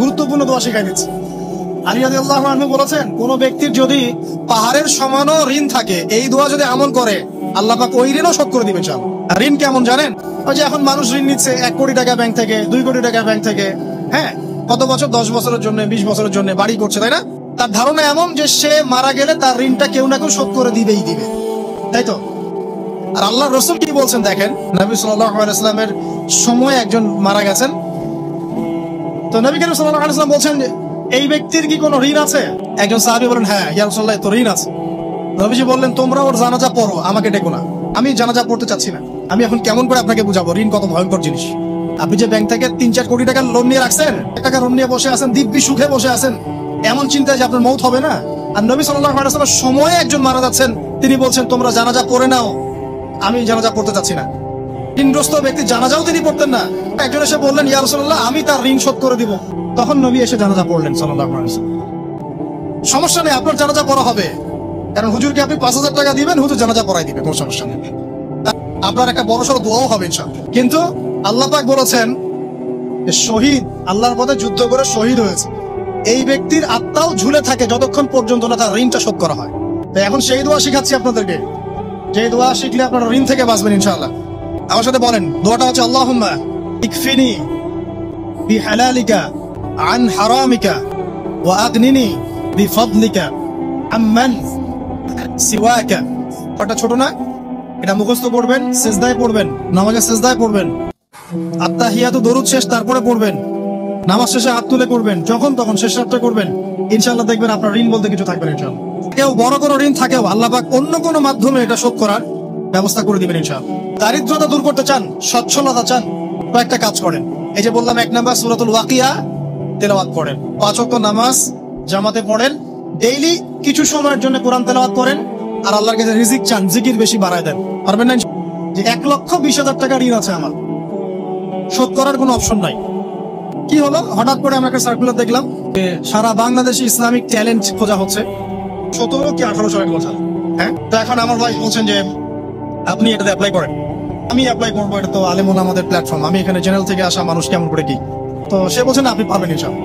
গুরুত্বপূর্ণ দোয়া শিখাই দিচ্ছি। আলী রাদিয়াল্লাহু আনহু বলেছেন, কোন ব্যক্তির যদি পাহাড়ের সমানও ঋণ থাকে, এই দোয়া যদি আমল করে, আল্লাহ পাক ওই ঋণও শোধ করে দিবেন ইনশাআল্লাহ। আর ঋণ কেমন জানেন? ওই যে এখন মানুষ ঋণ নিচ্ছে 1 কোটি টাকা ব্যাংক থেকে, 2 কোটি টাকা ব্যাংক থেকে, হ্যাঁ, কত বছর, 10 বছরের জন্য, 20 বছরের জন্য বাড়ি করছে, তাই না? তার ধারণা এমন যে সে মারা গেলে তার ঋণটা কেউ না কেউ শোধ করে দিবেই দিবে, তাই তো? আর আল্লাহ রাসূল কি বলছেন দেখেন, নবী সাল্লাল্লাহু আলাইহি ওয়াসাল্লামের সময় একজন মারা গেছেন, তো নবী করিম সাল্লাল্লাহু আলাইহি ওয়াসাল্লাম বলছেন যে এই ব্যক্তির কি কোনো ঋণ আছে? একজন সাহাবী বলেন, হ্যাঁ ইয়া রাসূলুল্লাহ, তো ঋণ আছে। নবীজি বললেন, তোমরা ওর জানাজা পড়ো, আমাকে ডেকো না, আমি জানাজা পড়তে চাচ্ছি না। আমি এখন কেমন করে আপনাকে বুঝাবো ঋণ কত ভয়ঙ্কর জিনিস? আপনি যে ব্যাংক থেকে 3-4 কোটি টাকার লোন নিয়ে রাখছেন, 1 টাকা লোন নিয়ে বসে আছেন, দিব্যি সুখে বসে আছেন, এমন চিন্তায় যে আপনার মৌত হবে না। আর নবী সাল্লাল্লাহু আলাইহি ওয়াসাল্লামের সময়ে একজন মারা যাচ্ছেন, তিনি বলছেন তোমরা জানাজা পড়ে নাও, আমি জানাজা পড়তে চাচ্ছি না। ঋণগ্রস্ত ব্যক্তি জানাজাও তিনি পড়তেন না। একজন এসে বললেন, ইয়া রাসূলুল্লাহ, আমি তার ঋণ শোধ করে দিব। তখন নবী এসে জানাজা পড়লেন সাল্লাল্লাহু আলাইহি ওয়াসাল্লাম। সমস্যা নেই, আপনার জানাজা পড়া হবে, কারণ হুজুরকে আপনি 5000 টাকা দিবেন, হুজুর জানাজা পড়াই দিবে, কোনো সমস্যা নেই। আপনার একটা বড়সড় দোয়াও হবে ইনশাআল্লাহ। কিন্তু আল্লাহ পাক বলেছেন, শহীদ, আল্লাহর পথে যুদ্ধ করে শহীদ হয়েছে, এই ব্যক্তির আত্মাও ঝুলে থাকে যতক্ষণ পর্যন্ত না তার ঋণটা শোধ করা হয়। তো এখন সেই দোয়া শিখাচ্ছি আপনাদেরকে, যে দোয়া শিখলে আপনারা ঋণ থেকে বাঁচবেন ইনশাআল্লাহ। আমার সাথে বলেন, দোয়াটা হচ্ছে, আল্লাহুম্মা ইকফিনি বিহালালিকা আন হারামিকা ওয়া আগনিনি বিফদলিকা আম্মান সিওয়াকা। এটা ছোট না, এটা মুখস্থ করবেন, সিজদায় পড়বেন, নামাজে সিজদায় পড়বেন, আত্তাহিয়াতু দরুদ শেষ তারপরে পড়বেন, নামাজ শেষে হাত তুলে করবেন, যখন তখন শেষ রাতটা করবেন, ইনশাআল্লাহ দেখবেন আপনার ঋণ বলতে কিছু থাকবে না ইনশাআল্লাহ। কেউ বড় কোনো ঋণ থাকেও আল্লাহ পাক অন্য কোনো মাধ্যমে এটা শোধ করার ব্যবস্থা করে দিবেন ইনশাআল্লাহ। দারিদ্রতা দূর করতে চান, সচ্ছলতা চান, কয়েকটা কাজ করেন। এই যে বললাম, 1 নাম্বার সূরাতুল ওয়াকিয়া তেলাওয়াত করেন, 5 ওয়াক্ত নামাজ জামাতে পড়েন, ডেইলি কিছু সময়ের জন্য কোরআন তেলাওয়াত করেন, আর আল্লাহর কাছে রিজিক চান, জিকির বেশি বাড়ায় দেন। পারবেন না? যে 1,20,000 টাকা ঋণ আছে আমার, শোধ করার কোনো অপশন নাই। কি হলো, হঠাৎ করে আমরা একটা সার্কুলার দেখলাম যে সারা বাংলাদেশে ইসলামিক ট্যালেন্ট খোঁজা হচ্ছে, 17 কি 18 এক বছর। হ্যাঁ, তো এখন আমার ভাই বলছেন যে আপনি এটাতে অ্যাপ্লাই করেন। আমি অ্যাপ্লাই করবো, এটা তো আলেমুল আমাদের প্ল্যাটফর্ম, আমি এখানে জেনারেল থেকে আসা মানুষ, কেমন করে কি? তো সে বলছেন আপনি পারবেন ইনশাআল্লাহ।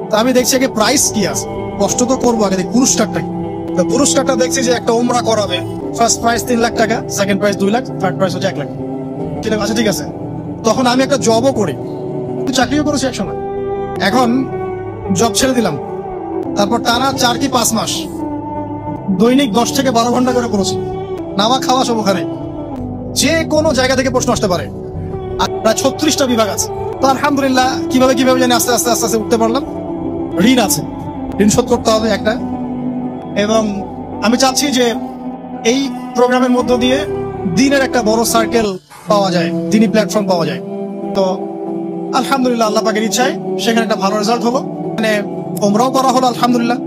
তো আমি দেখছি আগে প্রাইস কি আছে, কষ্ট তো করবো, আগে পুরস্কারটা কি। তো পুরস্কারটা দেখছি যে একটা উমরা করাবে, ফার্স্ট প্রাইস 3 লাখ টাকা, second prize 2 lakh, third price হচ্ছে 1 লাখ। আচ্ছা ঠিক আছে। তখন আমি একটা জবও করি, চাকরিও করেছি একসময়, এখন জব ছেড়ে দিলাম, তারপর টানা 4 কি 5 মাস দৈনিক 10 থেকে 12 ঘন্টা করে করেছি, নামা খাওয়া সব ওখানে, যে কোনো জায়গা থেকে প্রশ্ন আসতে পারে, আর প্রায় 36টা বিভাগ আছে। তো আলহামদুলিল্লাহ কিভাবে জানি আস্তে আস্তে আস্তে আস্তে উঠতে পারলাম। ঋণ আছে, ঋণ শোধ করতে হবে একটা, এবং আমি চাচ্ছি যে এই প্রোগ্রামের মধ্য দিয়ে দিনের একটা বড় সার্কেল পাওয়া যায়, দিনই প্ল্যাটফর্ম পাওয়া যায়। তো আলহামদুলিল্লাহ আল্লাহ পাকের ইচ্ছায় সেখানে একটা ভালো রেজাল্ট হলো, মানে ওমরাও করা হলো আলহামদুলিল্লাহ,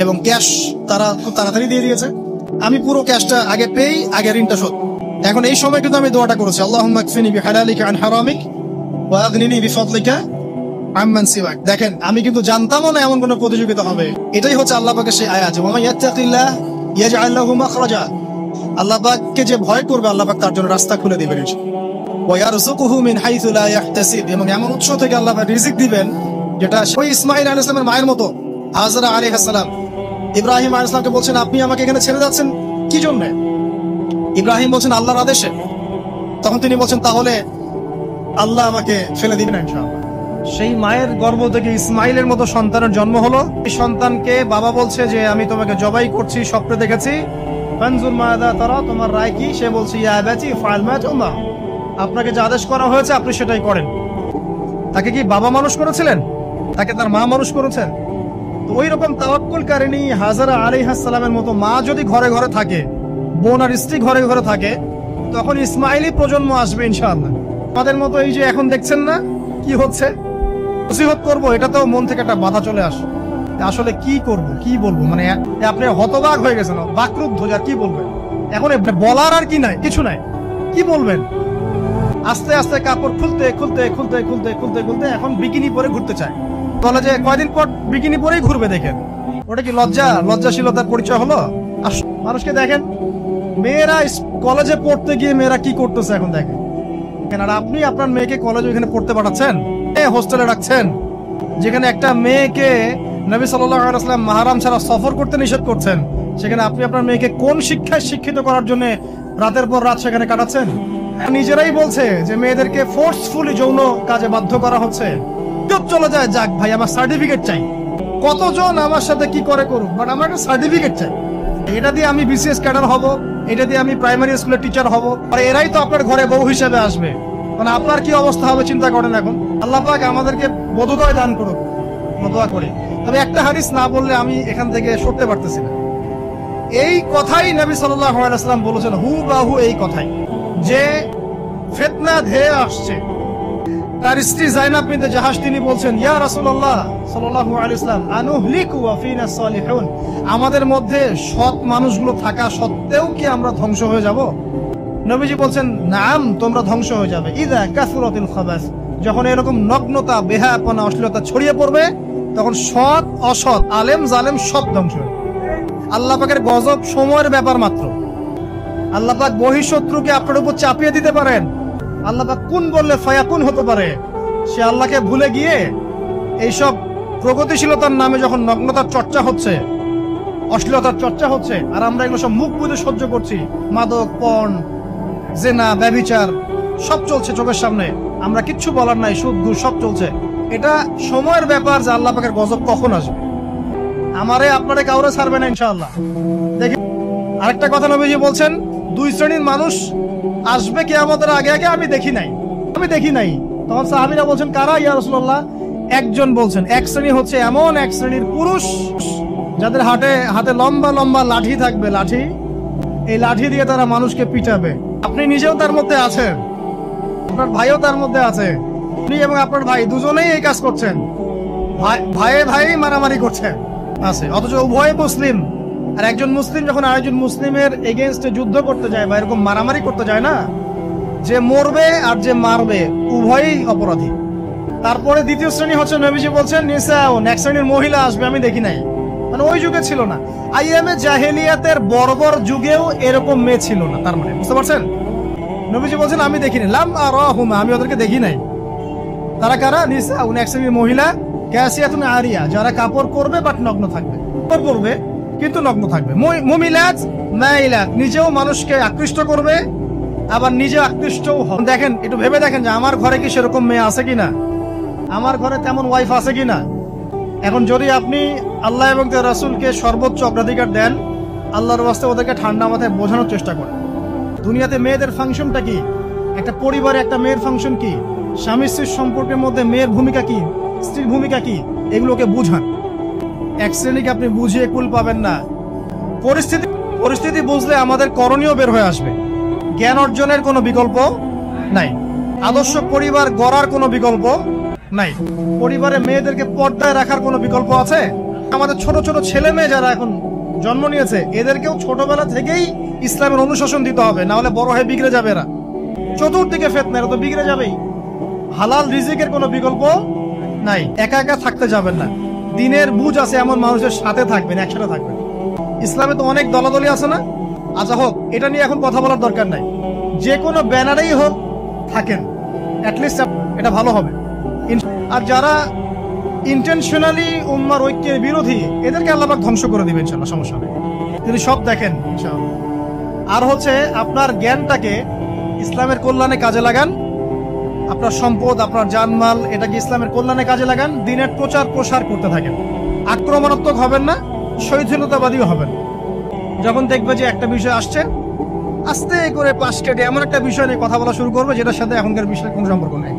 এবং ক্যাশ তারা খুব তাড়াতাড়ি দিয়ে দিয়েছে। আমি পুরো ক্যাশটা আগে পেই, আগে ঋণটা শোধ। এখন এই সময় কিন্তু আমি দোয়াটা করেছি, আল্লাহুম্মা ইকফিনি বিহালালিকা আন হারামিক ওয়া আগনিনি বিফদলিকা আম্মান সিওয়াক। দেখেন, আমি কিন্তু জানতামও না এমন কোনো প্রতিযোগিতা হবে। এটাই হচ্ছে আল্লাহ পাকের সেই আয়াত, ওয়া মান ইয়াত্তাকিল্লাহ ইয়াজআল লাহু মাখরাজা। আল্লাহ পাককে যে ভয় করবে, আল্লাহ পাক তার জন্য রাস্তা খুলে দিবেন, ওয়া ইয়ারযুকুহু মিন হাইসু লা ইয়াহতাসিব, এবং এমন উৎস থেকে আল্লাহ পাক রিজিক দিবেন যেটা ওই ইসমাঈল আলাইহিস সালামের মায়ের মতো, হাজরা আলাইহিস সালাম ইব্রাহিম আলাইহিস সালামকে বলছেন, আপনি আমাকে এখানে ছেড়ে যাচ্ছেন কি জন্য? ইব্রাহিম বলছেন আল্লাহর আদেশে। তখন তিনি বলছেন, তাহলে আল্লাহ আমাকে ফেলে দিবেন ইনশাআল্লাহ। সেই মায়ের গর্ভ থেকে ইসমাইলের মতো সন্তানের জন্ম হলো। এই সন্তানকে বাবা বলছে যে আমি তোমাকে জবাই করছি, স্বপ্নে দেখেছি, ফানজুর মাযা তারা, তোমার রায় কি? সে বলছে, ইয়া আবাতি ফাআল মা তু'মার, আপনাকে যে আদেশ করা হয়েছে আপনি সেটাই করেন। তাকে কি বাবা মানুষ করেছিলেন? তাকে তার মা মানুষ করেছেন। তো ওই রকম তাওয়াক্কুলকারিনী হাজরা আলাইহিস সালামের মতো মা যদি ঘরে ঘরে থাকে, বোন আর স্ত্রী ঘরে ঘরে থাকে, তখন ইসমাইলি প্রজন্ম আসবে ইনশাআল্লাহ। আমাদের মতো এই যে এখন দেখছেন না কি হচ্ছে, নসিহত করবো, এটা তো মন থেকে একটা বাধা চলে আসে, আসলে কি করব, কি বলবো, মানে আপনি হতবাক হয়ে গেছেন, বাকরুদ্ধ, আর কি বলবেন এখন? বলার আর কি নাই, কিছু নাই, কি বলবেন? আস্তে আস্তে কাপড় খুলতে খুলতে খুলতে খুলতে খুলতে খুলতে এখন বিকিনি পরে ঘুরতে চায়, বলে যে কয়দিন পর বিকিনি পরেই ঘুরবে। দেখেন, ওটা কি লজ্জাশীলতার পরিচয় হলো? মানুষকে দেখেন, মেয়েরা কলেজে পড়তে গিয়ে মেয়েরা কি করতেছে এখন দেখেন। আর আপনি আপনার মেয়েকে কলেজে ওখানে পড়তে পাঠাচ্ছেন, হোস্টেলে রাখছেন, যেখানে একটা মেয়েকে নবী সাল্লাল্লাহু আলাইহি ওয়াসাল্লাম মাহরাম ছাড়া সফর করতে নিষেধ করছেন, সেখানে আপনি আপনার মেয়েকে কোন শিক্ষায় শিক্ষিত করার জন্য রাতের পর রাত সেখানে কাটাচ্ছেন? নিজেরাই বলছে যে মেয়েদেরকে ফোর্সফুলি যৌন কাজে বাধ্য করা হচ্ছে। চলে যায়, যাক ভাই আমার সার্টিফিকেট চাই। কতজন আমার সাথে কি করে করুক, বাট আমার একটা সার্টিফিকেট চাই। এটা দিয়ে আমি বিসিএস ক্যাডার হব, এটা দিয়ে আমি প্রাইমারি স্কুলের টিচার হব, আর এরাই তো আপনার ঘরে বউ হিসেবে আসবে। মানে আপনার কি অবস্থা হবে চিন্তা করেন। এখন আল্লাহ পাক আমাদেরকে বোধোদয় দান করুক, দোয়া করি। তবে একটা হাদিস না বললে আমি এখান থেকে সরতে পারতেছি না। এই কথাই নবী সাল্লাল্লাহু আলাইহি ওয়াসাল্লাম বলেছেন, হুবহু এই কথাই, যে ফিতনা ধেয়ে আসছে। তার স্ত্রী যায়েনাব বিনতে জাহাশ তিনি বলছেন, ইয়া রাসূলুল্লাহ সাল্লাল্লাহু আলাইহি ওয়াসাল্লাম আনুহলিকু ওয়া ফিনা সালিহুন, আমাদের মধ্যে সৎ মানুষগুলো থাকা সত্ত্বেও কি আমরা ধ্বংস হয়ে যাব? নবীজি বলছেন, নাম, তোমরা ধ্বংস হয়ে যাবে। ইযা কাসরাতিল খাবাস, যখন এরকম নগ্নতা, বেহায়াপনা, অশ্লীলতা ছড়িয়ে পড়বে, তখন সৎ অসৎ, আলেম জালেম সব ধ্বংস হবে। আল্লাহ পাকের গজব সময়ের ব্যাপার মাত্র। আল্লাহ পাক বহিঃশত্রুকে আপনার উপর চাপিয়ে দিতে পারেন। আল্লাহ পাক কুন বললে ফায়াকুন হতে পারে। সে আল্লাহকে ভুলে গিয়ে এইসব প্রগতিশীলতার নামে যখন নগ্নতার চর্চা হচ্ছে, অশ্লীলতার চর্চা হচ্ছে, আর আমরা এগুলো সব মুখ বুঝে সহ্য করছি, মাদক, পর্ন, জেনা, ব্যভিচার সব চলছে চোখের সামনে, আমরা কিচ্ছু বলার নাই, সুদ ঘুষ সব চলছে। এটা সময়ের ব্যাপার যে আল্লাহ পাকের গজব কখন আসবে। আমারে আপনারে কাউরে ছাড়বে না ইনশাআল্লাহ। দেখি আরেকটা কথা নবীজি বলছেন, দুই শ্রেণীর মানুষ আসবে কিয়ামতের আগে আগে, আমি দেখি নাই। তখন সাহাবীরা বলছেন, কারা ইয়া রাসূলুল্লাহ? একজন বলছেন, এক শ্রেণী হচ্ছে এমন এক শ্রেণীর পুরুষ যাদের হাতে লম্বা লম্বা লাঠি থাকবে, লাঠি, এই লাঠি দিয়ে তারা মানুষকে পিটাবে। আপনি নিজেও তার মধ্যে আছেন, আপনার ভাইও তার মধ্যে আছে। আপনি এবং আপনার ভাই দুজনেই এই কাজ করছেন, ভাই মারামারি করছেন আছে, অথচ উভয় মুসলিম। আর একজন মুসলিম যখন আরেকজন মুসলিমের এগেইনস্টে যুদ্ধ করতে যায় বা এরকম মারামারি করতে যায় না, যে মরবে আর যে মারবে উভয়ই অপরাধী। তারপরে দ্বিতীয় শ্রেণী হচ্ছে, নবীজি বলছেন, নিসাউন, এক শ্রেণীর মহিলা আসবে, আমি দেখি নাই। মানে ওই যুগে ছিল না, আইয়ামে জাহেলিয়াতের বর্বর যুগেও এরকম মেয়ে ছিল না। তার মানে বুঝতে পারছেন, নবীজি বলছেন আমি দেখিনি, লাম আরাহুমা, আমি ওদেরকে দেখি নাই। তারা কারা? নিসাউন, এক শ্রেণীর মহিলা, কাসিয়াতুন আরিয়া, যারা কাপড় পরবে বাট নগ্ন থাকবে, কাপড় পরবে কিন্তু নগ্ন থাকবে। মুমিলাত মাইলাত, নিজেও মানুষকে আকৃষ্ট করবে আবার নিজে আকৃষ্টও হবে। দেখেন, একটু ভেবে দেখেন যে আমার ঘরে কি সেরকম মেয়ে আছে কিনা, আমার ঘরে তেমন ওয়াইফ আছে কিনা। এখন যদি আপনি আল্লাহ এবং তার রাসূলকে সর্বোচ্চ অগ্রাধিকার দেন, আল্লাহর ওয়াস্তে ওদেরকে ঠান্ডা মাথায় বোঝানোর চেষ্টা করেন। দুনিয়াতে মেয়েদের ফাংশনটা কি, একটা পরিবারে একটা মেয়ের ফাংশন কি, স্বামী স্ত্রীর সম্পর্কের মধ্যে মেয়ের ভূমিকা কি, স্ত্রীর ভূমিকা কি, এগুলোকে বুঝান। এক শ্রেণীকে আপনি বুঝিয়ে কুল পাবেন না। পরিস্থিতি বুঝলে আমাদের করণীয় বের হয়ে আসবে। জ্ঞান অর্জনের কোনো বিকল্প নাই, আদর্শ পরিবার গড়ার কোনো বিকল্প নাই, পরিবারে মেয়েদেরকে পর্দায় রাখার কোনো বিকল্প আছে? আমাদের ছোট ছোট ছেলে মেয়ে যারা এখন জন্ম নিয়েছে, এদেরকেও ছোটবেলা থেকেই ইসলামের অনুশাসন দিতে হবে, না হলে বড় হয়ে বিগড়ে যাবে এরা। চতুর্দিকে ফিতনা, এরা তো বিগড়ে যাবেই। হালাল রিজিকের কোনো বিকল্প নাই, একা একা থাকতে যাবেন না। দিনের বুঝ আছে এমন মানুষের সাথে থাকবেন, একসাথে থাকবেন। ইসলামে তো অনেক দলাদলি আছে না? আচ্ছা হোক, এটা নিয়ে এখন কথা বলার দরকার নাই। যে কোনো ব্যানারেই হোক থাকেন, অ্যাটলিস্ট এটা ভালো হবে। আর যারা ইন্টেনশনালি উম্মার ঐক্যের বিরোধী, এদেরকে আল্লাহ পাক ধ্বংস করে দিবেন ইনশাআল্লাহ, সমস্যা নেই, যদি সব দেখেন ইনশাআল্লাহ। আর হচ্ছে আপনার জ্ঞানটাকে ইসলামের কল্যাণে কাজে লাগান, আপনার সম্পদ, আপনার জানমাল, এটাকে ইসলামের কল্যাণে কাজে লাগান, দিনের প্রচার প্রসার করতে থাকেন। আক্রমণাত্মক হবেন না, শৈথিলতাবাদীও হবেন। যখন দেখবে যে একটা বিষয় আসছে, আস্তে করে পাশ কেটে এমন একটা বিষয় নিয়ে কথা বলা শুরু করবে যেটার সাথে এখনকার বিষয়ের কোনো সম্পর্ক নেই।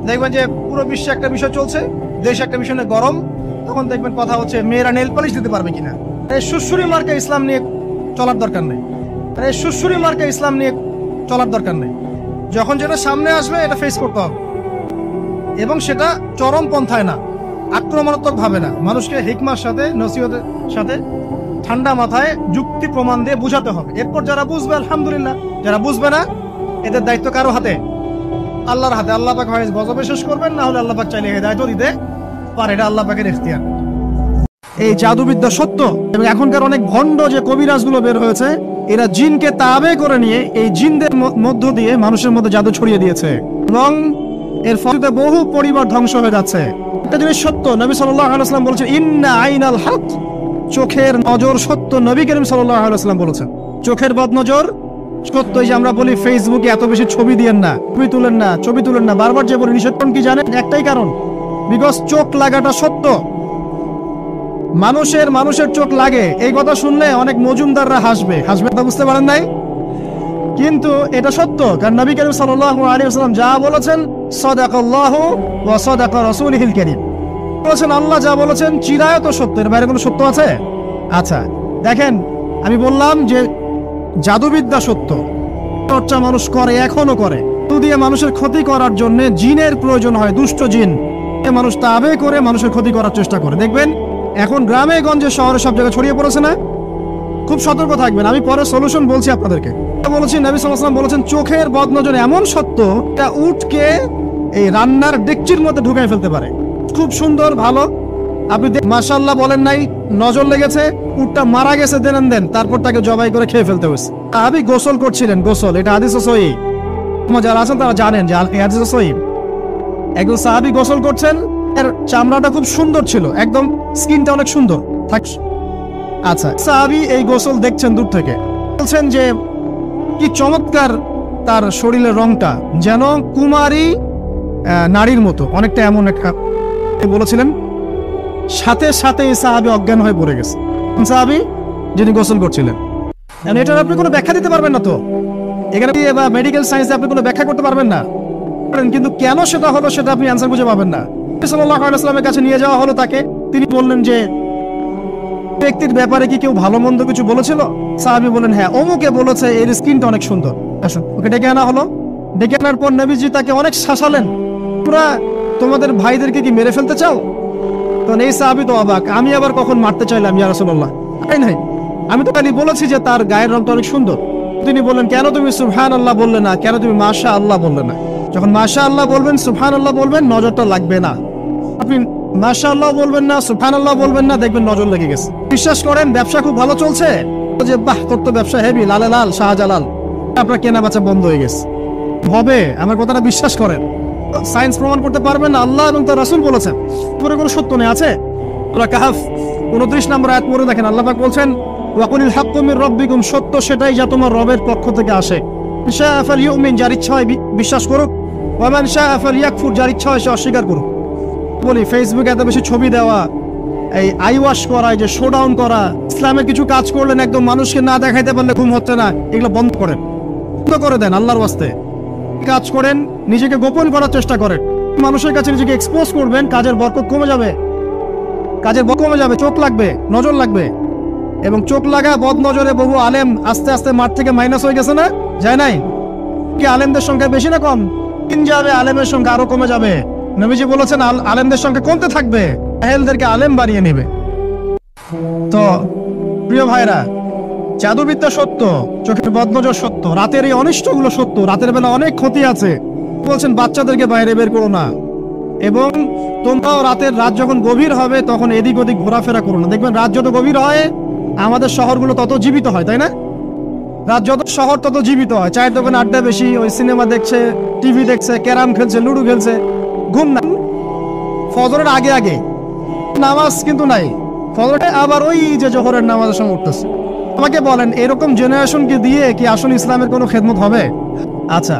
দেখবেন যে পুরো বিশ্বে একটা বিষয় চলছে, দেশ একটা বিষয় নিয়ে গরম, তখন দেখবেন কথা হচ্ছে মেয়েরা নেল পালিশ দিতে পারবে কিনা। এই সুশ্রী মার্কা ইসলাম নিয়ে চলার দরকার নেই, এই সুশ্রী মার্কা ইসলাম নিয়ে চলার দরকার নেই। যখন যেটা সামনে আসবে এটা ফেস করতে হবে, এবং সেটা চরম পন্থায় না, আক্রমণাত্মক ভাবে না, মানুষকে হিকমার সাথে, নসিহতের সাথে ঠান্ডা মাথায় যুক্তি প্রমাণ দিয়ে বুঝাতে হবে। এরপর যারা বুঝবে আলহামদুলিল্লাহ, যারা বুঝবে না এদের দায়িত্ব কারো হাতে? আল্লাহর হাতে। আল্লাহ পাক হয় গজবে শেষ করবেন, না হলে আল্লাহ পাক চাইলে এই দায়িত্ব দিতে পারে, এটা আল্লাহ পাকের ইখতিয়ার। এই জাদুবিদ্যা সত্য, এবং এখনকার অনেক ভণ্ড যে কবিরাজগুলো বের হয়েছে, এরা জিনকে তাবে করে নিয়ে এই জিনদের মধ্য দিয়ে মানুষের মধ্যে জাদু ছড়িয়ে দিয়েছে। এবং এর ফলে বহু পরিবার ধ্বংস হয়ে যাচ্ছে। একটা জিনিস সত্য, নবী সাল্লাল্লাহু আলাইহি ওয়াসাল্লাম বলেছেন ইন্না আইনাল হক, চোখের নজর সত্য। নবী করিম সাল্লাল্লাহু আলাইহি ওয়াসাল্লাম বলেছেন চোখের বদনজর সত্য। এই যে আমরা বলি ফেসবুকে এত বেশি ছবি দিয়েন না, ছবি তুলেন না, বারবার যে বলি নিষেধ কি জানেন? একটাই কারণ, বিকজ চোখ লাগাটা সত্য। মানুষের চোখ লাগে, এই কথা শুনলে অনেক মজুমদাররা হাসবে তা বুঝতে পারেন নাই, কিন্তু এটা সত্য। কারণ নবী করিম সাল্লাল্লাহু আলাইহি ওয়াসাল্লাম যা বলেছেন সাদাকাল্লাহু ওয়া সাদাকা রাসূলুহুল কারীম, বলেছেন আল্লাহ যা বলেছেন চিরায়ত সত্য, এর বাইরে কোনো সত্য আছে? আচ্ছা দেখেন, আমি বললাম যে জাদুবিদ্যা সত্য, চর্চা মানুষ করে, এখনো করে। জাদু দিয়ে মানুষের ক্ষতি করার জন্য জিনের প্রয়োজন হয়, দুষ্ট জিন, মানুষ তাবে করে মানুষের ক্ষতি করার চেষ্টা করে। দেখবেন এখন গ্রামে গঞ্জে শহরে সব জায়গায় ছড়িয়ে পড়েছে না? খুব সতর্ক থাকবেন, আমি পরে সলিউশন বলছি আপনাদেরকে। বলেছি নবী সাল্লাল্লাহু আলাইহি ওয়াসাল্লাম বলেছেন চোখের বদনজর এমন সত্য, এটা উটকে এই রান্নার ডেকচির মধ্যে ঢুকাই ফেলতে পারে। খুব সুন্দর, ভালো, আপনি মাশাআল্লাহ বলেন নাই, নজর লেগেছে, উটটা মারা গেছে দেন, তারপর তাকে জবাই করে খেয়ে ফেলতে হয়েছে। সাহাবী গোসল করছিলেন, গোসল, এটা হাদিসে সহিহ, যারা আছেন তারা জানেন যে এই হাদিসে সহিহ। একজন সাহাবী গোসল করছেন, এর চামড়াটা খুব সুন্দর ছিল, একদম স্কিনটা অনেক সুন্দর থাকছে। আচ্ছা, সাহাবী এই গোসল দেখছেন দূর থেকে, বলছেন যে কি চমৎকার তার শরীরের রংটা, যেন কুমারী নারীর মতো, অনেকটা এমন একটা বলেছিলেন। সাথে সাথে এই সাহাবী অজ্ঞান হয়ে পড়ে গেছে। সাহাবী যিনি গোসল করছিলেন, এটার আপনি কোনো ব্যাখ্যা দিতে পারবেন না, তো এখানে বা মেডিকেল সায়েন্সে আপনি কোনো ব্যাখ্যা করতে পারবেন না, কিন্তু কেন সেটা হলো সেটা আপনি অ্যান্সার খুঁজে পাবেন না। সাল্লাল্লাহু আলাইহি ওয়াসাল্লামের কাছে নিয়ে যাওয়া হলো তাকে, তিনি বললেন যে ব্যক্তির ব্যাপারে কি কেউ ভালো মন্দ কিছু বলেছিল? সাহাবী বলেন হ্যাঁ, অমুকে বলেছে এর স্কিনটা অনেক সুন্দর। আসুন, ওকে ডেকে আনা হলো। ডেকে আনার পর নবীজি তাকে অনেক শাসালেন, তোমরা তোমাদের ভাইদেরকে কি মেরে ফেলতে চাও? তখন এই সাহাবী তো অবাক, আমি আবার কখন মারতে চাইলাম ইয়া রাসূলুল্লাহ? নাই, আমি তো খালি বলেছি যে তার গায়ের রংটা অনেক সুন্দর। তিনি বললেন কেন তুমি সুবহানাল্লাহ বললে না, কেন তুমি মাশাআল্লাহ বললে না? যখন মাশাআল্লাহ বলবেন, সুবহানাল্লাহ বলবেন, নজরটা লাগবে না। আপনি মাশাআল্লাহ বলবেন না, সুবহানাল্লাহ বলবেন না, দেখবেন নজর লেগে গেছে। বিশ্বাস করেন ব্যবসা খুব ভালো চলছে, যে বাহ তোর তো ব্যবসা হেভি, লালে লাল শাহজালাল, আপনার কেনা বেচা বন্ধ হয়ে গেছে, হবে, আমার কথাটা বিশ্বাস করেন। সায়েন্স প্রমাণ করতে পারবেন না, আল্লাহ এবং তার রাসূল বলেছেন, পুরো কোনো সত্য নেই। আছে সূরা কাহফ 29 নম্বর আয়াত পড়ে দেখেন, আল্লাহ পাক বলছেন ওয়াকুলিল হাক্কু মির রাব্বিকুম, সত্য সেটাই যা তোমার রবের পক্ষ থেকে আসে। শাআ ফালইউমিন, যার ইচ্ছা হয় বিশ্বাস করুক, ওয়া মান শাআ ফালইয়াকফুর, যার ইচ্ছা হয় সে অস্বীকার করুক। বলি ফেসবুকে এত বেশি ছবি দেওয়া, এই আই ওয়াশ করা, এই যে শো ডাউন করা, ইসলামের কিছু কাজ করলেন একদম মানুষকে না দেখাইতে পারলে ঘুম হচ্ছে না, এগুলো বন্ধ করেন, বন্ধ করে দেন আল্লাহর ওয়াস্তে। কাজ করেন, নিজেকে গোপন করার চেষ্টা করেন, মানুষের কাছে নিজেকে এক্সপোজ করবেন, কাজের বরকত কমে যাবে, চোখ লাগবে, নজর লাগবে। এবং চোখ লাগা বদ নজরে বহু আলেম আস্তে আস্তে মাঠ থেকে মাইনাস হয়ে গেছে না, যায় নাই? কি আলেমদের সংখ্যা বেশি না কম? যাবে, আলেমের সংখ্যা আরো কমে যাবে। নবীজি বলেছেন আলেমদের সংখ্যা কমতে থাকবে, আহেলদেরকে আলেম বানিয়ে নেবে। তো প্রিয় ভাইরা, জাদুবিদ্যা সত্য, চোখের বদনজর সত্য, রাতের এই অনিষ্টগুলো সত্য, রাতের বেলা অনেক ক্ষতি আছে। বলছেন বাচ্চাদেরকে বাইরে বের করো না, এবং তোমরাও রাত যখন গভীর হবে তখন এদিক ওদিক ঘোরাফেরা করো না। দেখবেন রাত যত গভীর হয় আমাদের শহরগুলো তত জীবিত হয়, তাই না? রাত যত শহর তত জীবিত হয়, চায়ের দোকানে আড্ডা বেশি, ওই সিনেমা দেখছে, টিভি দেখছে, ক্যারাম খেলছে, লুডো খেলছে, ঘুম না। ফজরের আগে নামাজ কিন্তু নাই, ফজরে আবার ওই যে জোহরের নামাজের সময় উঠতেছে। আমাকে বলেন এরকম জেনারেশনকে দিয়ে কি আসলে ইসলামের কোনো খেদমত হবে? আচ্ছা,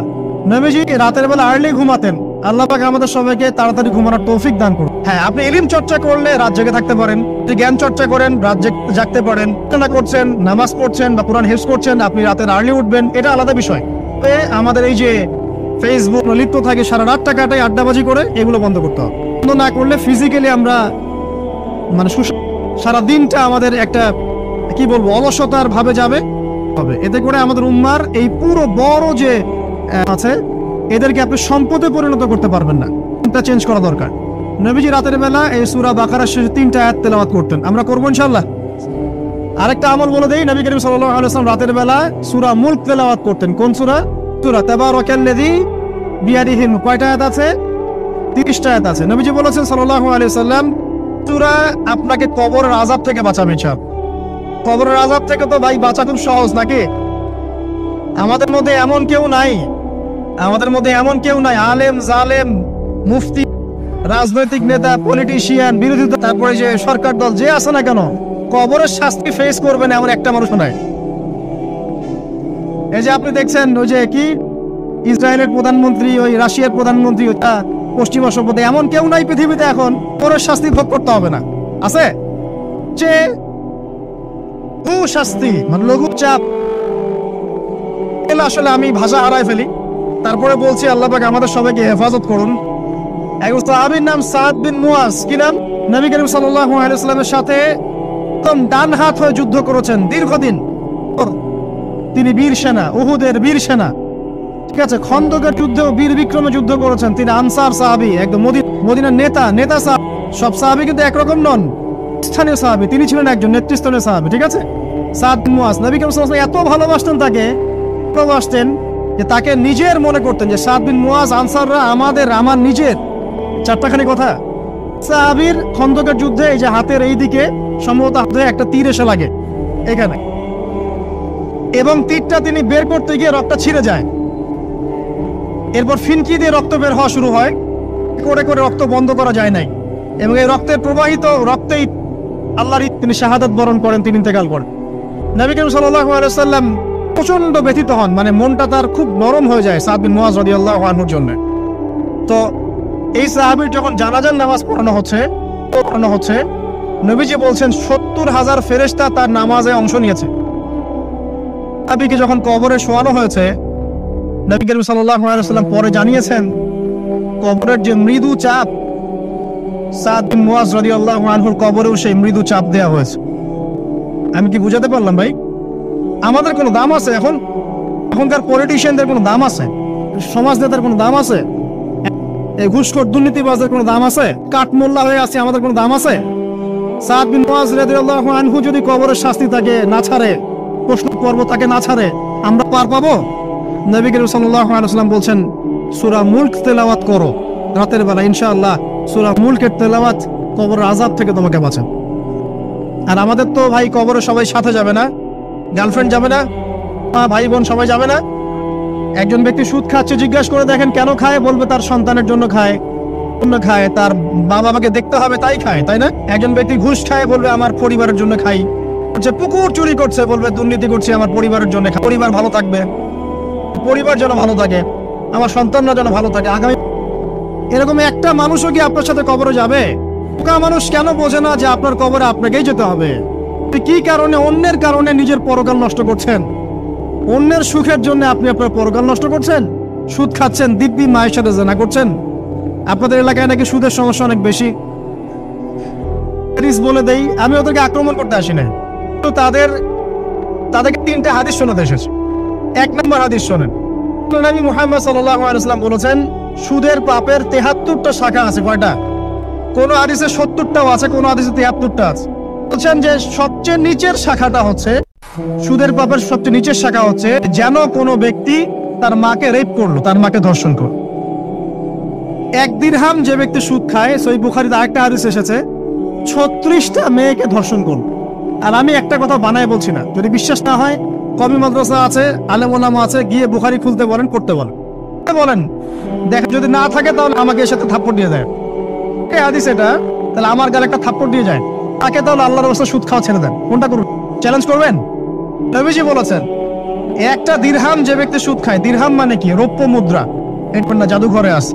নবীজি রাতের বেলা আর্লি ঘুমাতেন, আল্লাহ পাক আমাদের সবাইকে তাড়াতাড়ি ঘুমানোর তৌফিক দান করুন। হ্যাঁ, আপনি ইলম চর্চা করলে রাত জেগে থাকতে পারেন, জ্ঞান চর্চা করেন রাত জাগতে পারেন, করছেন, নামাজ পড়ছেন বা কোরআন হিফজ করছেন, আপনি রাতের আর্লি উঠবেন, এটা আলাদা বিষয়। আমাদের এই যে ফেসবুক লিপ্ত থাকে সারা রাতটা কাটাই আড্ডাবাজি করে, এগুলো বন্ধ করতে হবে। বন্ধ না করলে ফিজিক্যালি আমরা মানে সারা দিনটা আমাদের একটা কি বলবো অলসতার ভাবে যাবে হবে। এতে করে আমাদের উম্মার এই পুরো বড় যে আছে এদেরকে আপনি সম্পদে পরিণত করতে পারবেন না, এটা চেঞ্জ করা দরকার। নবীজি রাতের বেলা এই সূরা বাকারার শেষে 3টা আয়াত তেলাওয়াত করতেন, আমরা করবো ইনশাআল্লাহ। আরেকটা আমল বলে দেই, নবী করিম সাল্লাল্লাহু আলাইহি ওয়াসাল্লাম রাতের বেলা সূরা মুলক তেলাওয়াত করতেন। কোন সূরা? সূরা তাবারাকাল্লাযী বিয়াদিহি, কয়টা আয়াত আছে? 30টা আয়াত আছে। নবীজি বলেছেন সাল্লাল্লাহু আলাইহি ওয়াসাল্লাম সূরা আপনাকে কবরের আযাব থেকে বাঁচাবে ইনশাআল্লাহ। কবরের আযাব থেকে তো ভাই বাঁচা খুব সহজ নাকি? আমাদের মধ্যে এমন কেউ নাই আলেম জালেম মুফতি, রাজনৈতিক নেতা, পলিটিশিয়ান, বিরোধী দল, তারপরে যে সরকার দল যে আছে না কেন, কবরের শাস্তি ফেস করবে না এমন একটা মানুষ নাই। এই যে আপনি দেখছেন ওই যে কি ইসরায়েলের প্রধানমন্ত্রী, ওই রাশিয়ার প্রধানমন্ত্রী, পশ্চিমা সভ্যতা, এমন কেউ নাই পৃথিবীতে এখন কবরের শাস্তি ভোগ করতে হবে না। আছে যে শাস্তি মানে লঘু চাপ, আসলে আমি ভাষা হারাই ফেলি। তারপরে বলছি আল্লাহ পাক আমাদের সবাইকে হেফাজত করুন। এক সাহাবীর নাম সাদ বিন মুয়াজ, কি নাম? নবী করিম সাল্লাল্লাহু আলাইহি ওয়াসাল্লামের সাথে একদম ডান হাত হয়ে যুদ্ধ করেছেন দীর্ঘদিন। তিনি বীর সেনা, উহুদের বীর সেনা, ঠিক আছে, খন্দকের যুদ্ধেও বীর বিক্রমে যুদ্ধ করেছেন। তিনি আনসার সাহাবী, একদম মদিনার নেতা সাহাবী। সব সাহাবী কিন্তু একরকম নন, স্থানীয় সাহাবী। তিনি ছিলেন একজন নেতৃস্থানীয় সাহাবী, ঠিক আছে। সাদ বিন মুয়াজ, নবী করিম সাল্লাল্লাহু আলাইহি ওয়াসাল্লাম এত ভালোবাসতেন তাকে, ভালোবাসতেন যে তাকে নিজের মনে করতেন যে সাদ বিন মুয়াজ আনসাররা আমার নিজের। চারটাখানি কথা। সাহাবীর খন্দকের যুদ্ধে এই যে হাতের এই দিকে সম্ভবত হাতে একটা তীর এসে লাগে এখানে, এবং তীরটা তিনি বের করতে গিয়ে রক্তটা ছিঁড়ে যায়। এরপর ফিনকি দিয়ে রক্ত বের হওয়া শুরু হয়, করে করে রক্ত বন্ধ করা যায় নাই, এবং এই রক্তের প্রবাহিত রক্তেই আল্লাহর তিনি শাহাদাত বরণ করেন, তিনি ইন্তেকাল করেন। নবী করিম সাল্লাল্লাহু আলাইহি ওয়াসাল্লাম প্রচন্ড ব্যথিত হন, মানে মনটা তার খুব নরম হয়ে যায় সাদ বিন মুয়াজ রাদিয়াল্লাহু আনহুর জন্য। তো এই সাহাবীর যখন জানাজার নামাজ পড়ানো হচ্ছে, নবীজি বলছেন 70,000 ফেরেশতা তার নামাজে অংশ নিয়েছে। সাহাবীকে যখন কবরে শোয়ানো হয়েছে, নবী করিম সাল্লাল্লাহু আলাইহি ওয়াসাল্লাম পরে জানিয়েছেন কবরের যে মৃদু চাপ, সাদ বিন মুয়াজ রাদিয়াল্লাহু আনহুর কবরেও সেই মৃদু চাপ দেওয়া হয়েছে। আমি কি বুঝাতে পারলাম ভাই? আমাদের কোনো দাম আছে? এখনকার পলিটিশিয়ানদের কোনো দাম আছে? সমাজ নেতার কোনো দাম আছে? এই ঘুষখোর দুর্নীতিবাজদের কোনো দাম আছে? কাঠমোল্লা হয়ে আছে আমাদের কোনো দাম আছে? সাদ বিন মুয়াজ রাদিয়াল্লাহু আনহু যদি কবরের শাস্তি তাকে না ছাড়ে, প্রশ্ন করব তাকে না ছাড়ে, আমরা পার পাবো? নবী করিম সাল্লাল্লাহু আলাইহি ওয়াসাল্লাম বলছেন সূরা মুলক তেলাওয়াত করো রাতের বেলা, ইনশাআল্লাহ সূরা মুলকের তেলাওয়াত কবরের আযাব থেকে তোমাকে বাঁচাবে। আর আমাদের তো ভাই কবরে সবাই সাথে যাবে না, গার্লফ্রেন্ড যাবে না, ভাই বোন সবাই যাবে না। একজন ব্যক্তি সুদ খাচ্ছে, জিজ্ঞাসা করে দেখেন কেন খায়, বলবে তার সন্তানের জন্য খায়, তার বাবাকে দেখতে হবে তাই খায়, তাই না? একজন ব্যক্তি ঘুষ খায়, বলবে আমার পরিবারের জন্য খাই। পুকুর চুরি করছে, বলবে দুর্নীতি করছে আমার পরিবারের জন্য, পরিবার ভালো থাকবে, পরিবার যেন ভালো থাকে, আমার সন্তানরা যেন ভালো থাকে আগামী। এরকম একটা মানুষও কি আপনার সাথে কবরে যাবে? পোকা মানুষ কেন বোঝে না যে আপনার কবরে আপনাকেই যেতে হবে? কি কারণে, অন্যের কারণে নিজের পরকাল নষ্ট করছেন? অন্যের সুখের জন্য আপনি আপনার পরকাল নষ্ট করছেন। সুদ খাচ্ছেন, দিব্যি মায়ের সাথে জেনা করছেন। আপনাদের এলাকায় নাকি সুদের সমস্যা অনেক বেশি। বলে দেই, আমি ওদেরকে আক্রমণ করতে আসি না, তো তাদেরকে 3টে হাদিস শোনাতে এসেছে। 1 নম্বর হাদিস শোনেন। নবী মুহাম্মদ সাল্লাল্লাহু আলাইহি ওয়াসাল্লাম বলেছেন সুদের পাপের 73টা শাখা আছে। কয়টা? কোন হাদিসে 70টাও আছে, কোন হাদিসে 73টা আছে। বলছেন যে সবচেয়ে নিচের শাখাটা হচ্ছে, সুদের পাপের সবচেয়ে নিচের শাখা হচ্ছে যেন কোনো ব্যক্তি তার মাকে রেপ করলো, তার মাকে ধর্ষণ করলো। 1 দিরহাম যে ব্যক্তি সুদ খায়, সহিহ বুখারীতে আরেকটা হাদিস এসেছে 36টা মেয়েকে ধর্ষণ করলো। আর আমি একটা কথা বানায় বলছি না, যদি বিশ্বাস না হয় কওমি মাদ্রাসা আছে, আলেম ওলামা আছে, গিয়ে বুখারী খুলতে বলেন, করতে বলেন, দেখেন যদি না থাকে তাহলে আমাকে এর সাথে থাপ্পড় দিয়ে দেয়। এই হাদিস এটা, তাহলে আমার গালে একটা থাপ্পড় দিয়ে যায়, তাকে তাহলে আল্লাহর রাস্তায় সুদ খাওয়া ছেড়ে দেন। কোনটা করুন? চ্যালেঞ্জ করবেন? নবীজি বলেছেন 1টা দিরহাম যে ব্যক্তি সুদ খায়, দিরহাম মানে কি? রৌপ্য মুদ্রা, এটা না জাদুঘরে আছে,